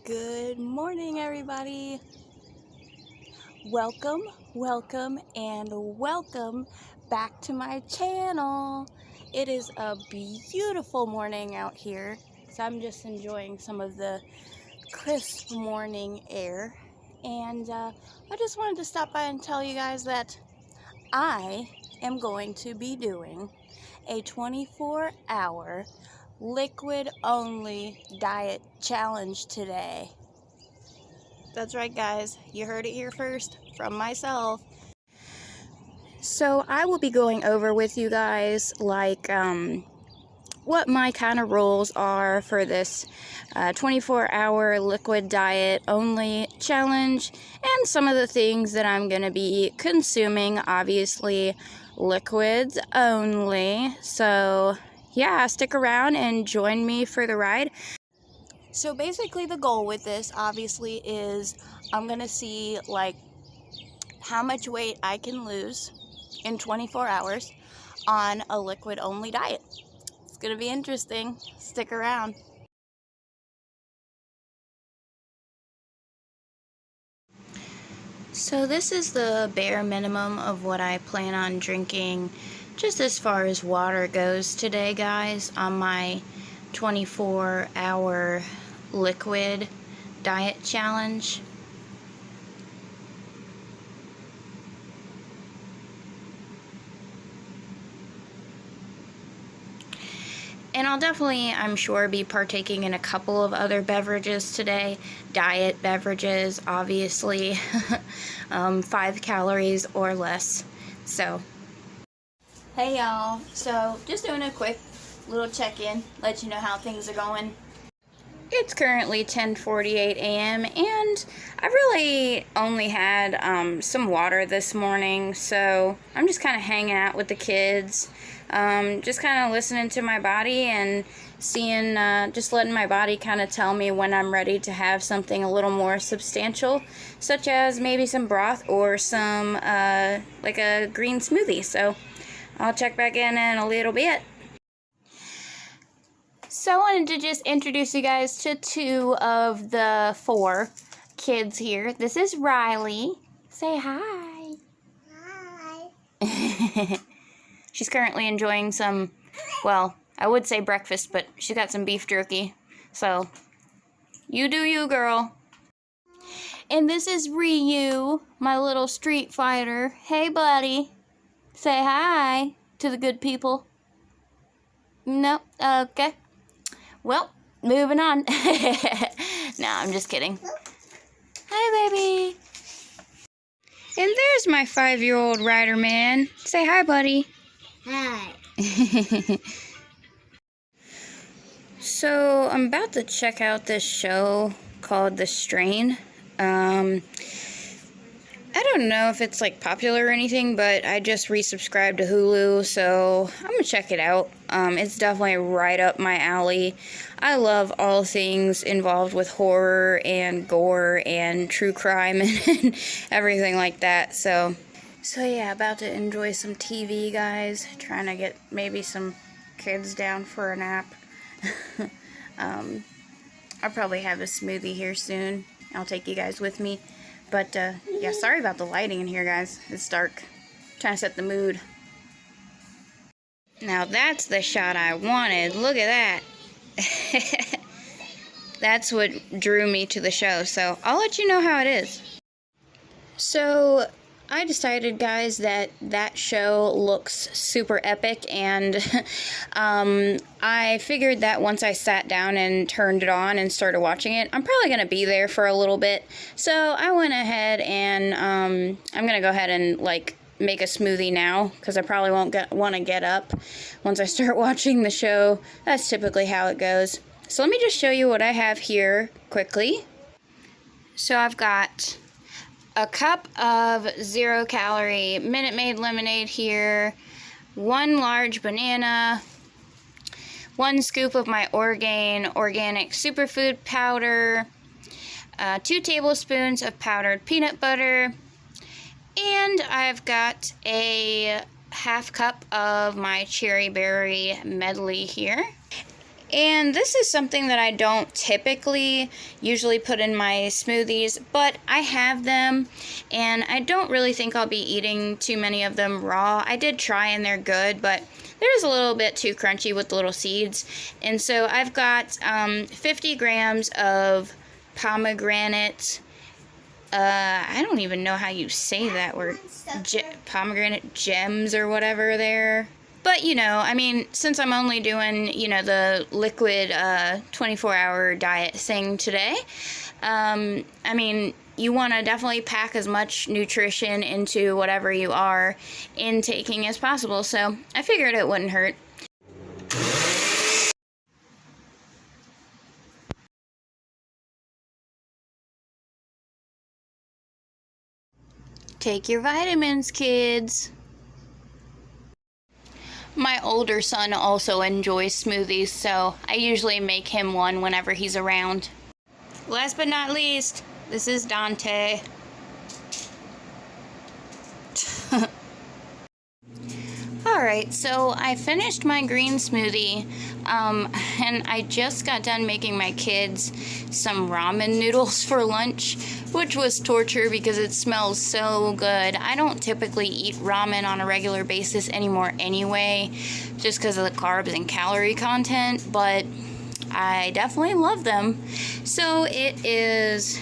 Good morning, everybody. Welcome, and welcome back to my channel. It is a beautiful morning out here, so I'm just enjoying some of the crisp morning air. And I just wanted to stop by and tell you guys that I am going to be doing a 24-hour liquid-only diet challenge today. That's right, guys. You heard it here first from myself. So I will be going over with you guys what my kind of rules are for this 24-hour liquid diet only challenge, and some of the things that I'm going to be consuming. Obviously, liquids only. So yeah, stick around and join me for the ride. So basically the goal with this obviously is I'm going to see how much weight I can lose in 24 hours on a liquid only diet. It's going to be interesting. Stick around. So this is the bare minimum of what I plan on drinking just as far as water goes today, guys, on my 24-hour liquid diet challenge. And I'll definitely, I'm sure, be partaking in a couple of other beverages today. Diet beverages, obviously. 5 calories or less. So, hey y'all. So, just doing a quick little check-in. Let you know how things are going. It's currently 10:48 a.m. and I really only had some water this morning, so I'm just kind of hanging out with the kids, just kind of listening to my body and seeing, just letting my body kind of tell me when I'm ready to have something a little more substantial, such as maybe some broth or some, like a green smoothie. So I'll check back in a little bit. So I wanted to just introduce you guys to 2 of the 4 kids here. This is Riley. Say hi. Hi. She's currently enjoying some, well, I would say breakfast, but she got some beef jerky. So, you do you, girl. And this is Ryu, my little street fighter. Hey, buddy. Say hi to the good people. No? Okay. Well, moving on. No, I'm just kidding. Hi, baby. And there's my 5-year-old rider man. Say hi, buddy. Hi. So, I'm about to check out this show called The Strain. I don't know if it's popular or anything, but I just resubscribed to Hulu, so I'm gonna check it out. It's definitely right up my alley. I love all things involved with horror and gore and true crime and everything like that. So yeah, about to enjoy some TV, guys. Trying to get maybe some kids down for a nap. I'll probably have a smoothie here soon. I'll take you guys with me. But, yeah, sorry about the lighting in here, guys. It's dark. Trying to set the mood. Now, that's the shot I wanted. Look at that. That's what drew me to the show. So, I'll let you know how it is. So, I decided, guys, that show looks super epic, and I figured that once I sat down and turned it on and started watching it, I'm probably going to be there for a little bit. So I went ahead and I'm going to go ahead and make a smoothie now, because I probably won't want to get up once I start watching the show. That's typically how it goes. So let me just show you what I have here quickly. So I've got a cup of 0-calorie Minute Maid lemonade here, 1 large banana, 1 scoop of my Orgain organic superfood powder, 2 tablespoons of powdered peanut butter, and I've got a 1/2 cup of my cherry berry medley here. And this is something that I don't typically usually put in my smoothies, but I have them, and I don't really think I'll be eating too many of them raw. I did try and they're good, but they're just a little bit too crunchy with the little seeds. And so I've got 50 grams of pomegranate, I don't even know how you say that word, pomegranate gems or whatever there. But, you know, I mean, since I'm only doing, you know, the liquid 24-hour diet thing today, I mean, you want to definitely pack as much nutrition into whatever you are intaking as possible. So I figured it wouldn't hurt. Take your vitamins, kids. My older son also enjoys smoothies, so I usually make him one whenever he's around. Last but not least, this is Dante. Alright, so I finished my green smoothie, and I just got done making my kids some ramen noodles for lunch, which was torture because it smells so good. I don't typically eat ramen on a regular basis anymore anyway, just because of the carbs and calorie content, but I definitely love them. So it is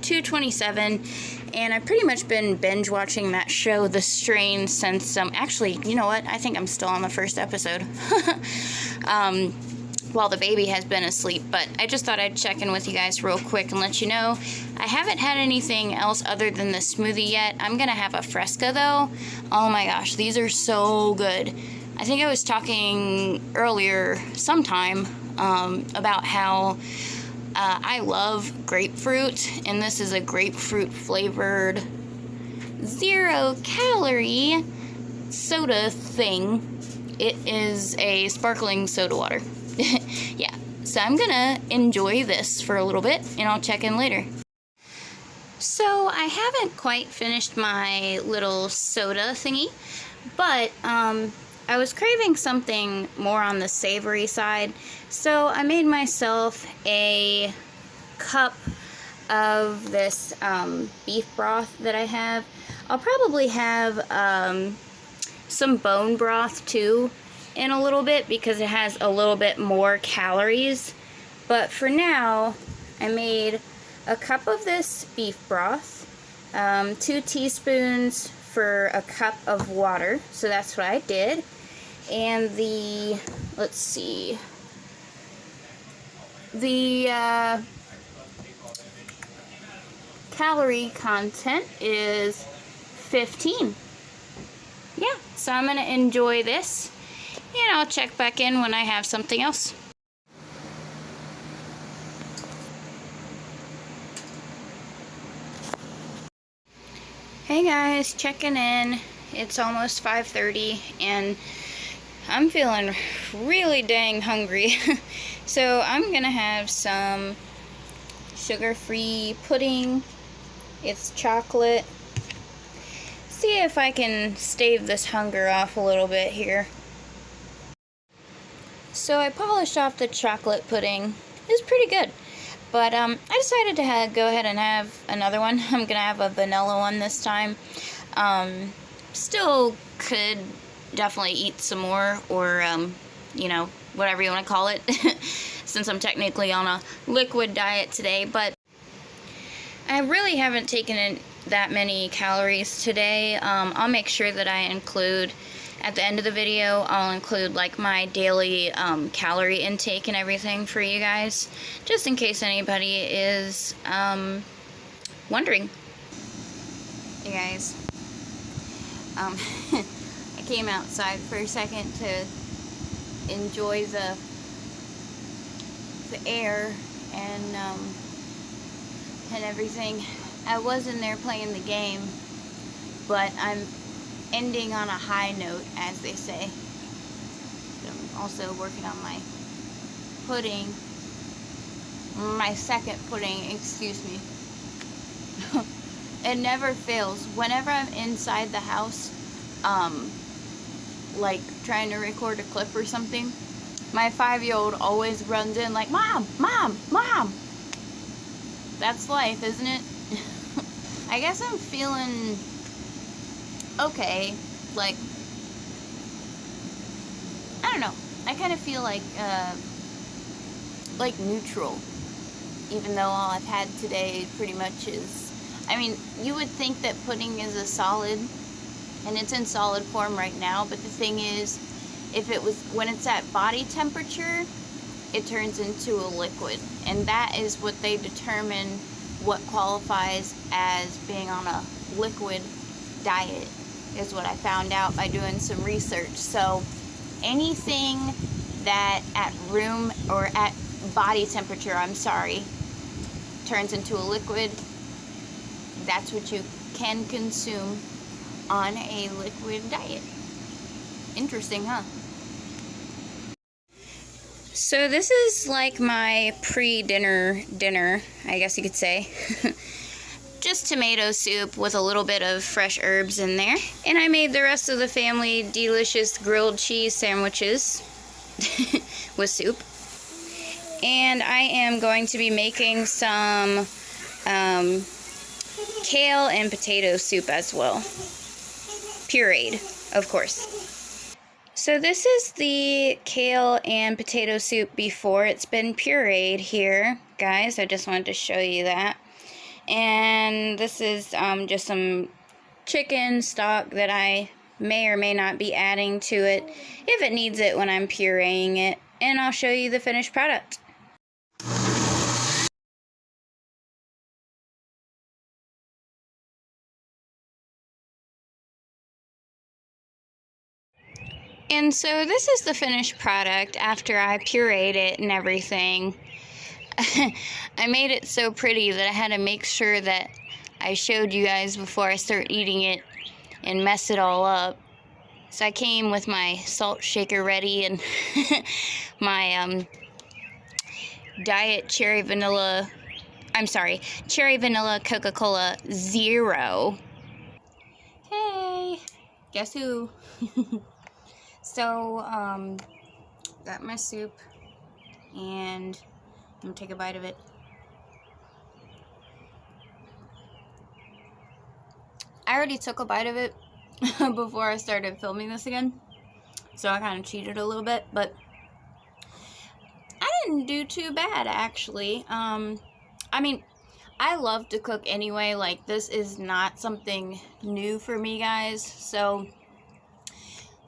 2:27. And I've pretty much been binge watching that show, The Strain, since, actually, you know what? I think I'm still on the first episode. While the baby has been asleep. But I just thought I'd check in with you guys real quick and let you know. I haven't had anything else other than the smoothie yet. I'm going to have a Fresca, though. Oh my gosh, these are so good. I think I was talking earlier sometime about how I love grapefruit, and this is a grapefruit flavored 0-calorie soda thing. It is a sparkling soda water. Yeah, so I'm gonna enjoy this for a little bit, and I'll check in later. So I haven't quite finished my little soda thingy, but I was craving something more on the savory side, so I made myself a cup of this beef broth that I have. I'll probably have some bone broth too in a little bit because it has a little bit more calories, but for now I made a cup of this beef broth, 2 teaspoons for a cup of water, so that's what I did. And the, let's see, the calorie content is 15. Yeah, so I'm gonna enjoy this, and I'll check back in when I have something else. Hey guys, checking in. It's almost 5:30 and I'm feeling really dang hungry. So I'm gonna have some sugar-free pudding. It's chocolate. See if I can stave this hunger off a little bit here. So I polished off the chocolate pudding. It's pretty good. But I decided to go ahead and have another one. I'm gonna have a vanilla one this time. Still could definitely eat some more, or you know, whatever you want to call it, since I'm technically on a liquid diet today. But I really haven't taken in that many calories today. I'll make sure that I include, at the end of the video, I'll include like my daily calorie intake and everything for you guys, just in case anybody is wondering. Hey guys, I came outside for a second to enjoy the air and everything. I was in there playing the game, but I'm ending on a high note, as they say. I'm also working on my pudding, my second pudding, excuse me. It never fails. Whenever I'm inside the house, like trying to record a clip or something, My 5-year-old always runs in like, Mom, Mom, Mom. That's life, isn't it? I guess I'm feeling okay. Like, I don't know. I kind of feel like neutral. Even though all I've had today pretty much is, I mean, you would think that pudding is a solid, and it's in solid form right now, but the thing is, if it was, when it's at body temperature, it turns into a liquid, and that is what they determine what qualifies as being on a liquid diet, is what I found out by doing some research. So anything that at room, or at body temperature, I'm sorry, turns into a liquid, that's what you can consume on a liquid diet. Interesting, huh? So this is like my pre-dinner dinner, I guess you could say. Just tomato soup with a little bit of fresh herbs in there. And I made the rest of the family delicious grilled cheese sandwiches with soup. And I am going to be making some kale and potato soup as well. Pureed, of course. So this is the kale and potato soup before it's been pureed here, guys. I just wanted to show you that. And this is just some chicken stock that I may or may not be adding to it if it needs it when I'm pureeing it. And I'll show you the finished product. And so this is the finished product after I pureed it and everything. I made it so pretty that I had to make sure that I showed you guys before I start eating it and mess it all up. So I came with my salt shaker ready and my diet cherry vanilla Coca-Cola Zero. Hey, guess who? So, got my soup, and I'm gonna take a bite of it. I already took a bite of it before I started filming this again, so I kind of cheated a little bit, but I didn't do too bad, actually. I mean, I love to cook anyway. Like, this is not something new for me, guys, so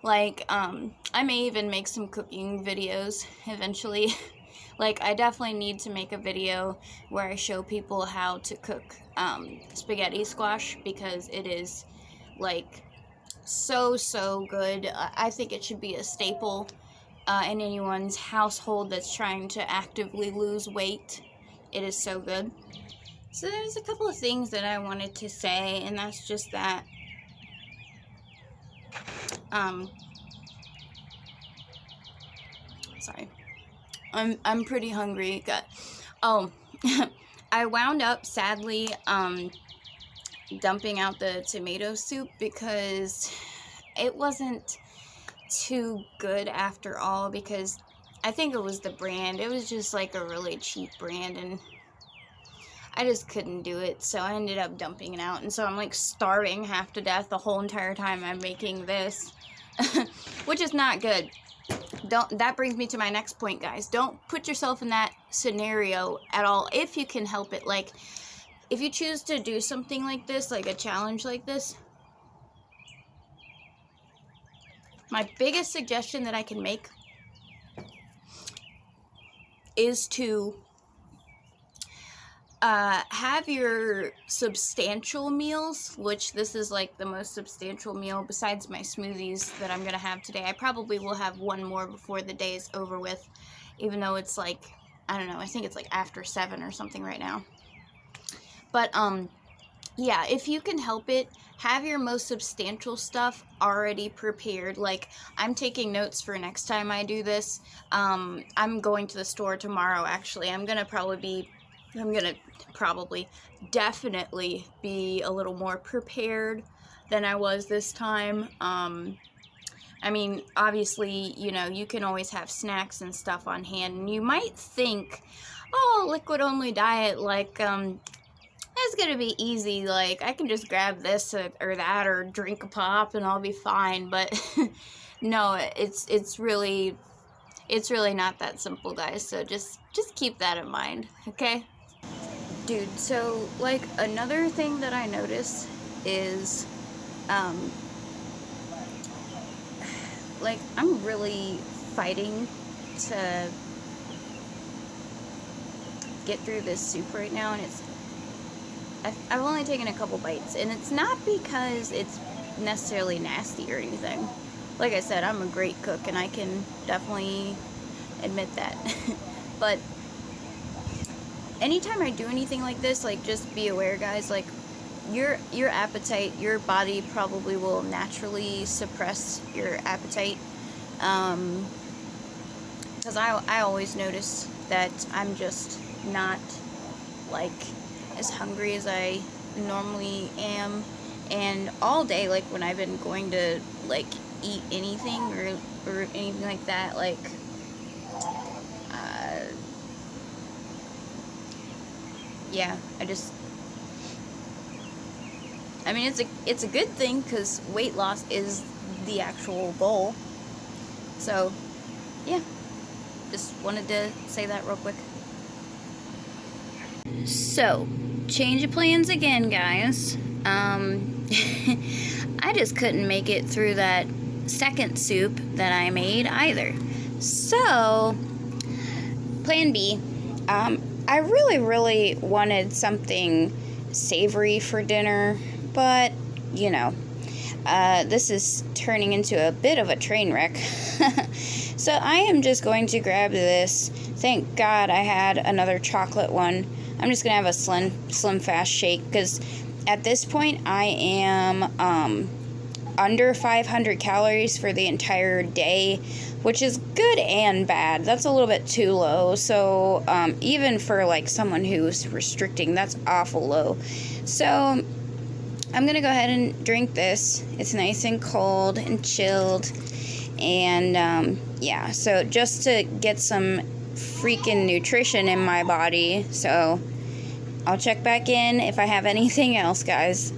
like, I may even make some cooking videos eventually. Like, I definitely need to make a video where I show people how to cook spaghetti squash, because it is, like, so good. I think it should be a staple in anyone's household that's trying to actively lose weight. It is so good. So there's a couple of things that I wanted to say, and that's just that sorry, I'm pretty hungry. I wound up sadly dumping out the tomato soup because it wasn't too good after all, because I think it was the brand. It was just like a really cheap brand, and I just couldn't do it, so I ended up dumping it out. And so I'm like starving half to death the whole entire time I'm making this, which is not good. That brings me to my next point, guys. Don't put yourself in that scenario at all if you can help it. Like, if you choose to do something like this, like a challenge like this, my biggest suggestion that I can make is to have your substantial meals, which this is like the most substantial meal besides my smoothies that I'm gonna have today. I probably will have one more before the day is over with, even though it's like, I don't know, I think it's like after 7 or something right now. But yeah, if you can help it, have your most substantial stuff already prepared. Like, I'm taking notes for next time I do this. I'm going to the store tomorrow, actually. I'm gonna definitely be a little more prepared than I was this time, I mean, obviously, you know, you can always have snacks and stuff on hand, and you might think, oh, liquid only diet, like, it's gonna be easy, like, I can just grab this or that or drink a pop and I'll be fine, but no, it's really not that simple, guys, so just keep that in mind, okay? Dude, so, like, another thing that I noticed is, like, I'm really fighting to get through this soup right now, and I've only taken a couple bites, and it's not because it's necessarily nasty or anything. Like I said, I'm a great cook, and I can definitely admit that. But anytime I do anything like this, like, just be aware, guys, like, your appetite, your body probably will naturally suppress your appetite, because I always notice that I'm just not, like, as hungry as I normally am, and all day, like, when I've been going to, like, eat anything or anything like that, like, yeah, I mean, it's a good thing, because weight loss is the actual goal. So, yeah, just wanted to say that real quick. So, change of plans again, guys. I just couldn't make it through that second soup that I made either. So, plan B. I really wanted something savory for dinner, but, you know, this is turning into a bit of a train wreck. So I am just going to grab this. Thank God I had another chocolate one. I'm just going to have a slim fast shake, because at this point I am under 500 calories for the entire day, which is good and bad. That's a little bit too low. So even for, like, someone who's restricting, that's awful low. So I'm gonna go ahead and drink this. It's nice and cold and chilled, and yeah, so just to get some freaking nutrition in my body. So I'll check back in if I have anything else, guys.